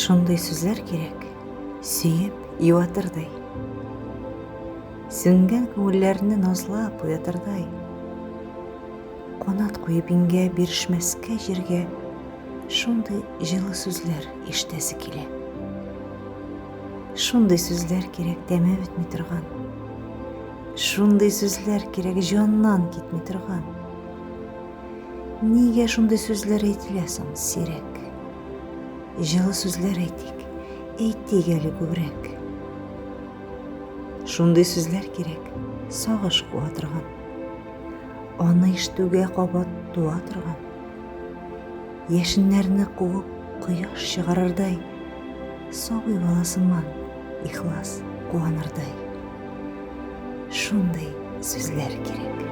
Шундай сүзләр кирәк, сөеп, юатырдай. Сүнгән күңелләрне назлап уятырдай. Канат куеп иңгә бирешмәскә җиргә, шундай җылы сүзләр ишетәсе килә. Шундай сүзләр кирәк тәме бетми торган. Шундай сүзләр кирәк җаннан китми торган. Нигә шундай сүзләр әйтелә соң сирәк? Җылы сүзләр әйтик әле күбрәк. Шундай сүзләр кирәк, сагыш куа торган. Аны ишетүгә кабат туа торган. Яшеннәрне куып кояш чыгарырдай, сабый баласыман ихлас куанырдай. Шундай сүзләр кирәк.